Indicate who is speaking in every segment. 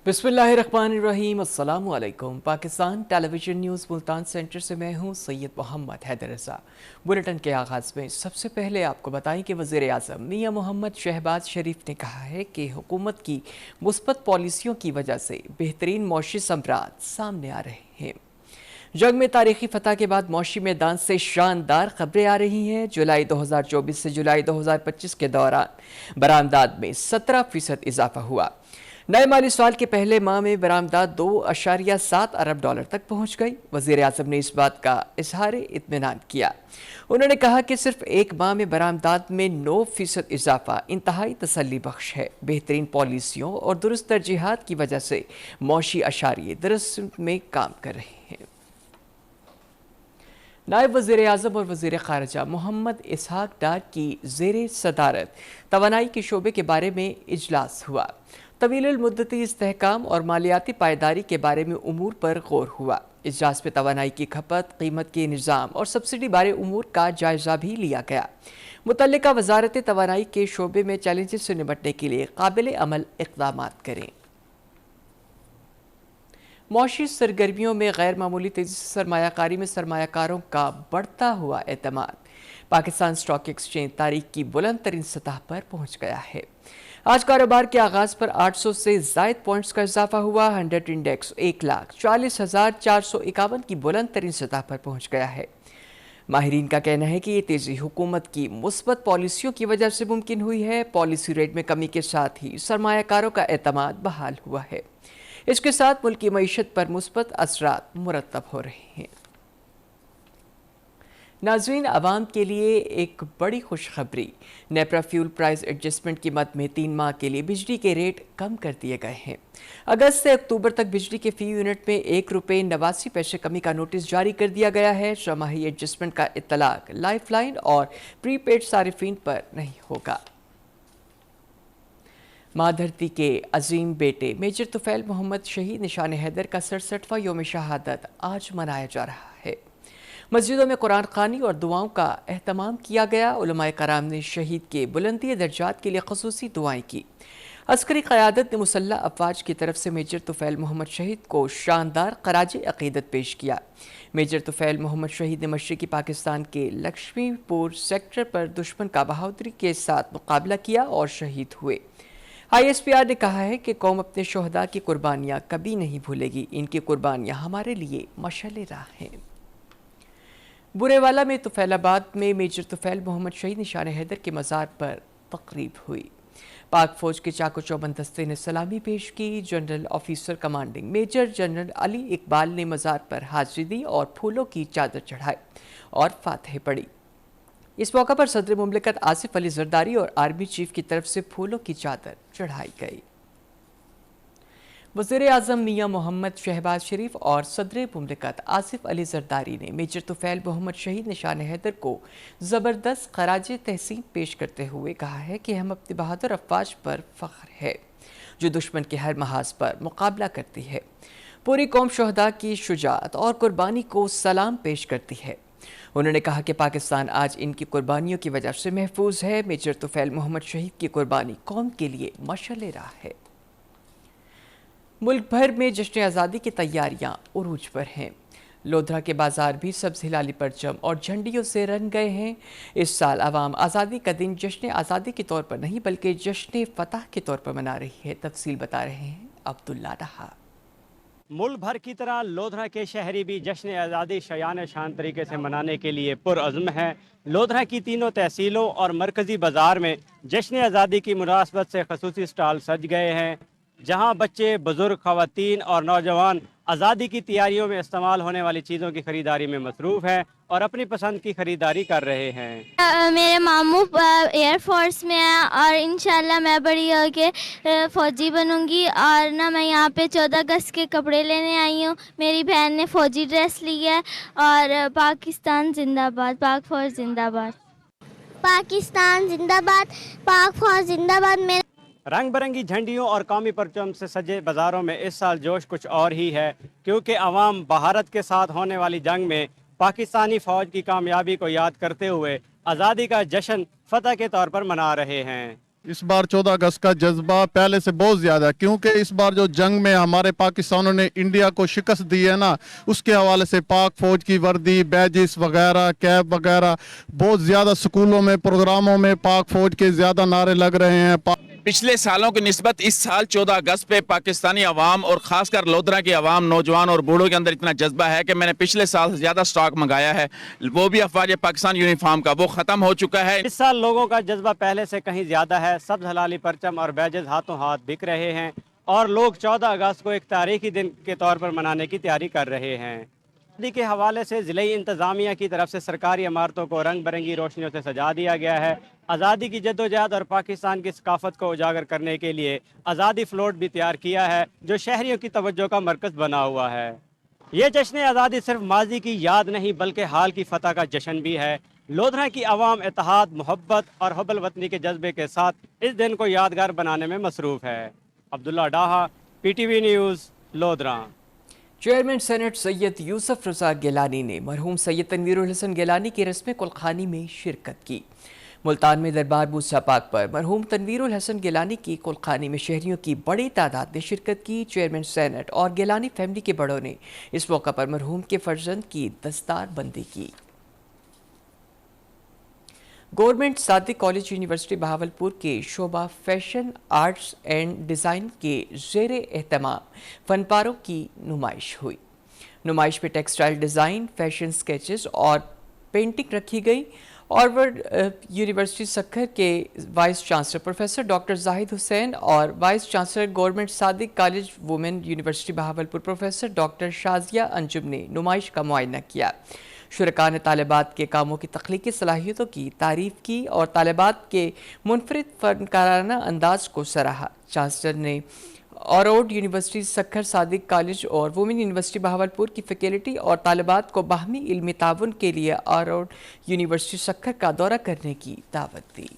Speaker 1: बिस्मिल्लाहिर्रहमानिर्रहीम। अस्सलाम वालेकुम। Pakistan television news Multan centre से मैं हूं सैयद मोहम्मद हैदर रज़ा। बुलेटिन के आगाज़ में सबसे पहले आपको बताएं कि वज़ीर आज़म मियां मोहम्मद शहबाज शरीफ ने कहा है कि हुकूमत की मुस्बत पॉलिसियों की वजह से बेहतरीन मौशी समरात सामने आ रहे हैं। जंग में तारीखी फतह के बाद मौशी मैदान से शानदार खबरें आ रही हैं। जुलाई 2024 से जुलाई 2025 के दौरान बरामदात में 17% इजाफा हुआ। नए माली साल के पहले माह में बरामदात 2.7 अरब डॉलर तक पहुंच गई। वज़ीर आज़म ने इस बात का इजहार इत्मीनान किया। उन्होंने कहा कि सिर्फ एक माह में बरामदात में 9% इजाफा इंतहाई तसल्ली बख्श है। बेहतरीन पॉलिसियों और दुरुस्त तरजीहात की वजह से मौशी अशारिये दुरुस्त में काम कर रहे हैं। नायब वज़ीर आज़म और वज़ीर ख़ारिजा मोहम्मद इसहाक डार की ज़ेर सदारत तवानाई के शोबे के बारे में इजलास हुआ। तवील मुद्दती इस्तेहकाम और मालियाती पायदारी के बारे में उमूर पर गौर हुआ। इजलास में तवानाई की खपत, कीमत के निज़ाम और सब्सिडी बारे उमूर का जायज़ा भी लिया गया। मुतल्लिका वज़ारत तवानाई के शोबे में चैलेंजेस से निपटने के लिए काबिल अमल इक़दामात करें। मौशी सरगर्मियों में गैर मामूली तेजी से सरमायाकारी में सरमायाकारों का बढ़ता हुआ एतमाद। पाकिस्तान स्टॉक एक्सचेंज तारीख की बुलंद तरीन सतह पर पहुंच गया है। आज कारोबार के आगाज पर 800 से जायद पॉइंट्स का इजाफा हुआ। 100 इंडेक्स 1,40,451 की बुलंद तरीन सतह पर पहुंच गया है। माहिरीन का कहना है कि ये तेजी हुकूमत की मुस्बत पॉलिसियों की वजह से मुमकिन हुई है। पॉलिसी रेट में कमी के साथ ही सरमायाकारों का एतमाद बहाल हुआ है। इसके साथ मुल्की मईशत पर मुस्बत असरात मुरतब हो रहे हैं। नाज़रीन, आवाम के लिए एक बड़ी खुशखबरी। नेपरा फ्यूल प्राइस एडजस्टमेंट की मद में 3 माह के लिए बिजली के रेट कम कर दिए गए हैं। अगस्त से अक्टूबर तक बिजली के फी यूनिट में ₹1.89 कमी का नोटिस जारी कर दिया गया है। शमाही एडजस्टमेंट का इत्तलाक लाइफलाइन और प्रीपेड सारिफीन पर नहीं होगा। माँ धरती के अजीम बेटे मेजर तुफैल मोहम्मद शहीद निशान हैदर का 67वां यौम शहादत आज मनाया जा रहा है। मस्जिदों में कुरान ख़वानी और दुआओं का एहतमाम किया गया। उलमाए कराम ने शहीद के बुलंदी दर्जात के लिए ख़ुसूसी दुआएं की। अस्करी क़यादत ने मुसल्लह अफ़वाज की तरफ से मेजर तुफैल मोहम्मद शहीद को शानदार ख़राज अक़ीदत पेश किया। मेजर तुफैल मोहम्मद शहीद ने मशरक़ी पाकिस्तान के लक्ष्मीपुर सेक्टर पर दुश्मन का बहादुरी के साथ मुकाबला किया और शहीद हुए। ISPR ने कहा है कि कौम अपने शोहदा की कुर्बानियाँ कभी नहीं भूलेगी। इनकी कुर्बानियाँ हमारे लिए मशाल राह हैं। बुरेवाला में तुफैलाबाद में मेजर तुफैल मोहम्मद शहीद निशान हैदर के मज़ार पर तकरीब हुई। पाक फौज के चाको चौबंद दस्ते ने सलामी पेश की। General officer commanding major general Ali Iqbal ने मज़ार पर हाजिरी दी और फूलों की चादर चढ़ाई और फातह पढ़ी। इस मौका पर सदर मुमलिकत आसिफ अली जरदारी और आर्मी चीफ की तरफ से फूलों की चादर चढ़ाई गई। वज़ीर आज़म मियां मोहम्मद शहबाज शरीफ और सदर मुमलिकत आसिफ अली जरदारी ने मेजर तुफैल मोहम्मद शहीद निशान हैदर को ज़बरदस्त खराज तहसीन पेश करते हुए कहा है कि हम अपने बहादुर अफ़वाज पर फ़ख्र है जो दुश्मन के हर महाज पर मुकाबला करती है। पूरी कौम शहदा की शुजाअत और कुर्बानी को सलाम पेश करती है। उन्होंने कहा कि पाकिस्तान आज इनकी कुर्बानियों की वजह से महफूज है। मेजर तुफैल मोहम्मद शहीद की कुर्बानी कौम के लिए मशाल राह है। मुल्क भर में जश्न आज़ादी की तैयारियां उरूज पर हैं। लोधरा के बाजार भी सब्ज़ हिलाली परचम और झंडियों से रंग गए हैं। इस साल आवाम आज़ादी का दिन जश्न आज़ादी के तौर पर नहीं बल्कि जश्न फतह के तौर पर मना रही है। तफसील बता रहे हैं अब्दुल्ला रहा।
Speaker 2: मुल्क भर की तरह लोधरा के शहरी भी जश्न आज़ादी शयान शान तरीके से मनाने के लिए पुरअज़्म है। लोधरा की तीनों तहसीलों और मरकज़ी बाज़ार में जश्न आज़ादी की मुनासबत से खसूसी स्टॉल सज गए हैं, जहां बच्चे, बुजुर्ग, ख़वातीन और नौजवान आज़ादी की तैयारियों में इस्तेमाल होने वाली चीज़ों की ख़रीदारी में मसरूफ़ हैं और अपनी पसंद की ख़रीदारी कर रहे हैं।
Speaker 3: मेरे मामू एयरफोर्स में है और इंशाल्लाह मैं बड़ी होके फ़ौजी बनूंगी। और ना मैं यहाँ पे 14 अगस्त के कपड़े लेने आई हूँ। मेरी बहन ने फ़ौजी ड्रेस ली है। और पाकिस्तान जिंदाबाद, पाक फ़ौज जिंदाबाद। पाकिस्तान जिंदाबाद, पाक फ़ौज जिंदाबाद।
Speaker 2: रंग बिरंगी झंडियों और कौमी परचम से सजे बाज़ारों में इस साल जोश कुछ और ही है, क्योंकि अवाम भारत के साथ होने वाली जंग में पाकिस्तानी फ़ौज की कामयाबी को याद करते हुए आज़ादी का जश्न फतह के तौर पर मना रहे हैं।
Speaker 4: इस बार 14 अगस्त का जज्बा पहले से बहुत ज़्यादा है, क्योंकि इस बार जो जंग में हमारे पाकिस्तानों ने इंडिया को शिकस्त दी है ना, उसके हवाले से पाक फ़ौज की वर्दी, बैजिस वगैरह, कैप वगैरह, बहुत ज़्यादा स्कूलों में प्रोग्रामों में पाक फ़ौज के ज़्यादा नारे लग रहे हैं।
Speaker 5: पिछले सालों की निस्बत इस साल 14 अगस्त पे पाकिस्तानी अवाम और ख़ासकर लोधरा की अवाम, नौजवान और बूढ़ों के अंदर इतना जज्बा है कि मैंने पिछले साल से ज़्यादा स्टॉक मंगाया है, वो भी अफवाज पाकिस्तान यूनिफॉर्म का, वो ख़त्म हो चुका है।
Speaker 2: इस साल लोगों का जज्बा पहले से कहीं ज़्यादा है। सब्ज़ हलाली परचम और बैजेस हाथों हाथ बिक रहे हैं और लोग 14 अगस्त को एक तारीखी दिन के तौर पर मनाने की तैयारी कर रहे हैं। आज़ादी के हवाले से ज़िले इंतज़ामिया की तरफ से सरकारी इमारतों को रंग बिरंगी रोशनियों से सजा दिया गया है। आज़ादी की जद्दोजहद और पाकिस्तान की सकाफ़त को उजागर करने के लिए आज़ादी फ्लोट भी तैयार किया है, जो शहरियों की तवज्जो का मरकज़ बना हुआ है। ये जश्न आज़ादी सिर्फ माजी की याद नहीं बल्कि हाल की फ़तह का जश्न भी है। लोधरा की आवाम इत्तेहाद, मोहब्बत और हुब्बुल वतनी के जज्बे के साथ इस दिन को यादगार बनाने में मसरूफ़ है। Abdullah Daha, PTV news, Lodhra.
Speaker 1: Chairman senate Syed Yousuf Raza Gilani ने मरहूम सैयद तनवीरुल हसन गिलानी की रस्म कुलखानी में शिरकत की। मुल्तान में दरबार मूसा पाक पर मरहूम तनवीरुल हसन गिलानी की कुलखानी में शहरियों की बड़ी तादाद ने शिरकत की। चेयरमैन सेनेट और गिलानी फैमिली के बड़ों ने इस मौका पर मरहूम के फर्जंद की दस्तार बंदी की। Government Sadiq college university Bahawalpur के शोबा फैशन आर्ट्स एंड डिज़ाइन के ज़ेरे एहतमाम फनपारों की नुमाइश हुई। नुमाइश में टेक्सटाइल डिज़ाइन, फैशन स्केचेस और पेंटिंग रखी गई। ऑरवर्ड यूनिवर्सिटी सक्खर के vice chancellor professor doctor Zahid Hussain और vice chancellor government Sadiq college women university Bahawalpur professor doctor Shazia Anjum ने नुमाइश का मुआयना किया। शुरका ने तालिबात के कामों की तख्लीकी सलाहियतों की तारीफ़ की और तालिबात के मुनफरिद फनकाराना अंदाज को सराहा। चांसलर ने ऑरोड यूनिवर्सिटी सक्खर सादिक कॉलेज और वुमेन यूनिवर्सिटी बहावलपुर की फैकल्टी और तालिबात को बाहमी इल्मी ताउन के लिए ऑरोड यूनिवर्सिटी सक्खर का दौरा करने की दावत दी।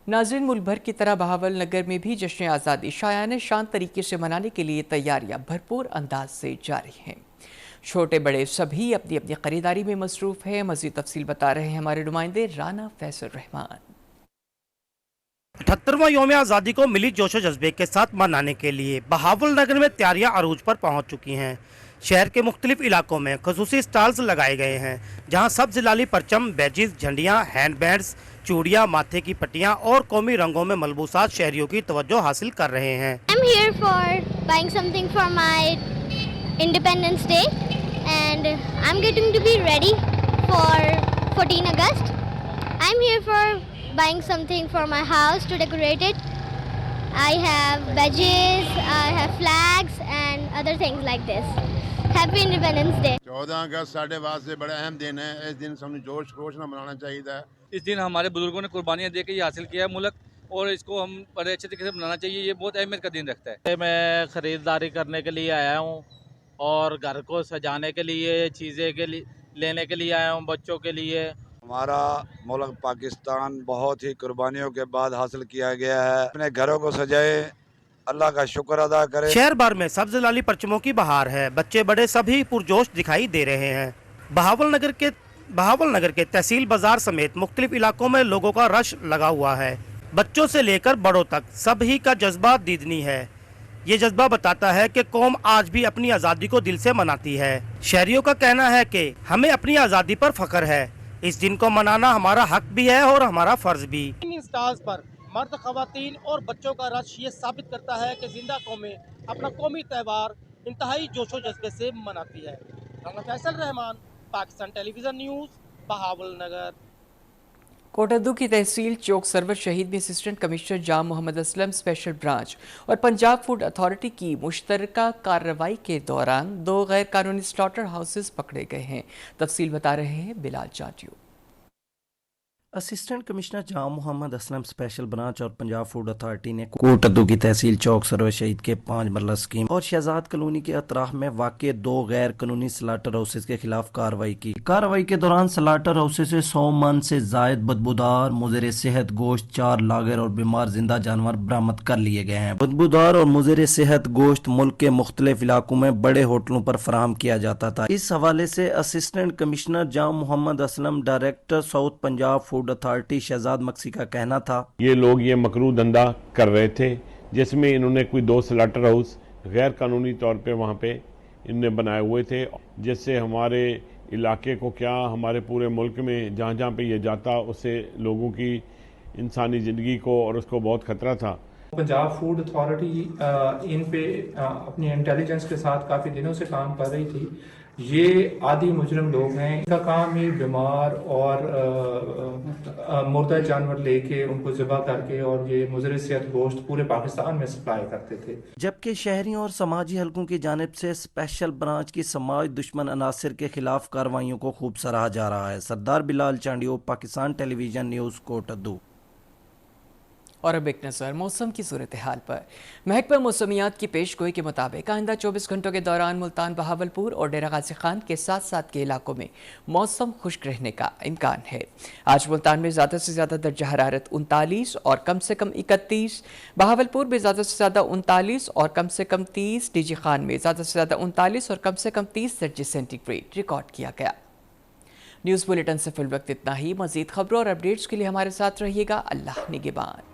Speaker 1: नाज़रीन, मुल्क भर की तरह बहावल नगर में भी जश्न आज़ादी शायान शान तरीके से मनाने के लिए तैयारियां भरपूर अंदाज से जारी हैं। छोटे बड़े सभी अपनी अपनी खरीदारी में मसरूफ़ हैं। मज़ीद तफसील बता रहे हैं हमारे नुमाइंदे राना फैसल रहमान।
Speaker 6: 78वां यौम आज़ादी को मिली जोशो जज्बे के साथ मनाने के लिए बहावल नगर में तैयारियां अरूज पर पहुंच चुकी हैं। शहर के मुख्तलिफ इलाकों में खसूसी स्टॉल्स लगाए गए हैं, जहां सब्ज़ लाली परचम, बैजिस, झंडियां, हैंड बैंड्स, चूड़ियां, माथे की पट्टियां और कौमी रंगों में मलबूसात शहरियों की तवज्जो हासिल कर रहे हैं।
Speaker 3: I'm here for buying something for my Independence Day and I'm getting to be ready for 14 August. I'm here for buying something for my house to decorate it. I have badges, I have flags and other things like this. Happy Independence Day.
Speaker 7: 14 अगस्त साढ़े वास्ते बड़ा अहम दिन है। इस दिन हमने जोश खरोश में मनाना चाहिए।
Speaker 8: इस दिन हमारे बुजुर्गों ने कुर्बानियाँ दे के ये हासिल किया है मुल्क, और इसको हम बड़े अच्छे तरीके से मनाना चाहिए। ये बहुत अहमियत का दिन रखता है।
Speaker 9: मैं ख़रीदारी करने के लिए आया हूँ और घर को सजाने के लिए, चीज़ें के लिए लेने के लिए आया हूँ, बच्चों के लिए।
Speaker 10: हमारा मुल्क पाकिस्तान बहुत ही कुर्बानियों के बाद हासिल किया गया है। अपने घरों को सजाए, अल्लाह का शुक्र अदा करें।
Speaker 6: शहर भर में सब्ज़ लाली परचमों की बहार है। बच्चे बड़े सभी पुरजोश दिखाई दे रहे हैं। बहावल नगर के तहसील बाजार समेत मुख्तलिफ इलाकों में लोगों का रश लगा हुआ है। बच्चों से लेकर बड़ों तक सभी का जज्बा दीदनी है। ये जज्बा बताता है कि कौम आज भी अपनी आज़ादी को दिल से मनाती है। शहरियों का कहना है कि हमें अपनी आज़ादी पर फख्र है। इस दिन को मनाना हमारा हक भी है और हमारा फ़र्ज भी।
Speaker 11: इन स्टॉल्स पर मर्द, ख़वातीन और बच्चों का रश ये साबित करता है कि जिंदा कौमें अपना कौमी त्यौहार इंतहाई जोशो जज्बे से मनाती है। राना फैसल रहमान, पाकिस्तान टेलीविज़न न्यूज़, बहावल नगर।
Speaker 1: कोटद्दू की तहसील चौक सरवर शहीद में assistant commissioner Jam Mohammad Aslam special branch और पंजाब फूड अथॉरिटी की मुश्तरका कार्रवाई के दौरान 2 गैर कानूनी स्लॉटर हाउसेस पकड़े गए हैं। तफसील बता रहे हैं Bilal चाटियो।
Speaker 12: Assistant commissioner Jam Mohammad Aslam special branch और पंजाब फूड अथॉरिटी ने कोटद्दू की तहसील चौक सरवर शहीद के 5 मरला स्कीम और शहजाद कॉलोनी के अतराफ में वाक़ 2 गैर कानूनी स्लाटर हाउसेस के खिलाफ कार्रवाई की। कार्रवाई के दौरान स्लाटर हाउसेस से 100 मन से जायद बदबूदार, मुज़र सेहत गोश्त, 4 लागर और बीमार जिंदा जानवर बरामद कर लिए गए हैं। बदबूदार और मुज़र सेहत गोश्त मुल्क के मुख्तलिफ इलाकों में बड़े होटलों पर फराहम किया जाता था। इस हवाले से assistant commissioner Jam Mohammad Aslam, director south Punjab food food authority Shahzad Maksi का कहना था,
Speaker 13: ये लोग ये मकरू धंधा कर रहे थे जिसमें इन्होंने कोई 2 स्लॉटर हाउस गैर कानूनी तौर पे वहाँ पे इनने बनाए हुए थे, जिससे हमारे इलाके को क्या हमारे पूरे मुल्क में जहाँ जहाँ पे ये जाता उससे लोगों की इंसानी ज़िंदगी को और उसको बहुत ख़तरा था।
Speaker 14: पंजाब फूड अथॉरिटी इन पे अपनी इंटेलिजेंस के साथ काफ़ी दिनों से काम कर रही थी। ये आदि मुजरिम लोग हैं, इनका काम ही बीमार और मुर्दा जानवर लेके उनको ज़िबा करके और ये मुज़र सेहत गोश्त पूरे पाकिस्तान में सप्लाई करते थे।
Speaker 12: जबकि शहरियों और समाजी हलकों की जानिब से स्पेशल ब्रांच की समाज दुश्मन अनासर के खिलाफ कार्रवाइयों को खूब सराहा जा रहा है। सरदार बिलाल चांडियो, पाकिस्तान टेलीविजन न्यूज़, कोटद्दू।
Speaker 1: और अब एक नज़र मौसम की सूरत हाल पर। महकमा मौसमियात की पेशगोई के मुताबिक आइंदा 24 घंटों के दौरान मुल्तान, बहावलपुर और डेरा गाजी खान के साथ साथ के इलाकों में मौसम खुश्क रहने का इम्कान है। आज मुल्तान में ज़्यादा से ज़्यादा दर्जा हरारत 39 और कम से कम 31, बहावलपुर में ज़्यादा से ज़्यादा 39 और कम से कम 30, डीजी खान में ज़्यादा से ज़्यादा 39 और कम से कम 30 दर्जे सेंटीग्रेड रिकॉर्ड किया गया। न्यूज़ बुलेटिन से फिल वक्त इतना ही। मज़ीद खबरों और अपडेट्स के लिए हमारे साथ रहिएगा। अल्लाह निगहबान।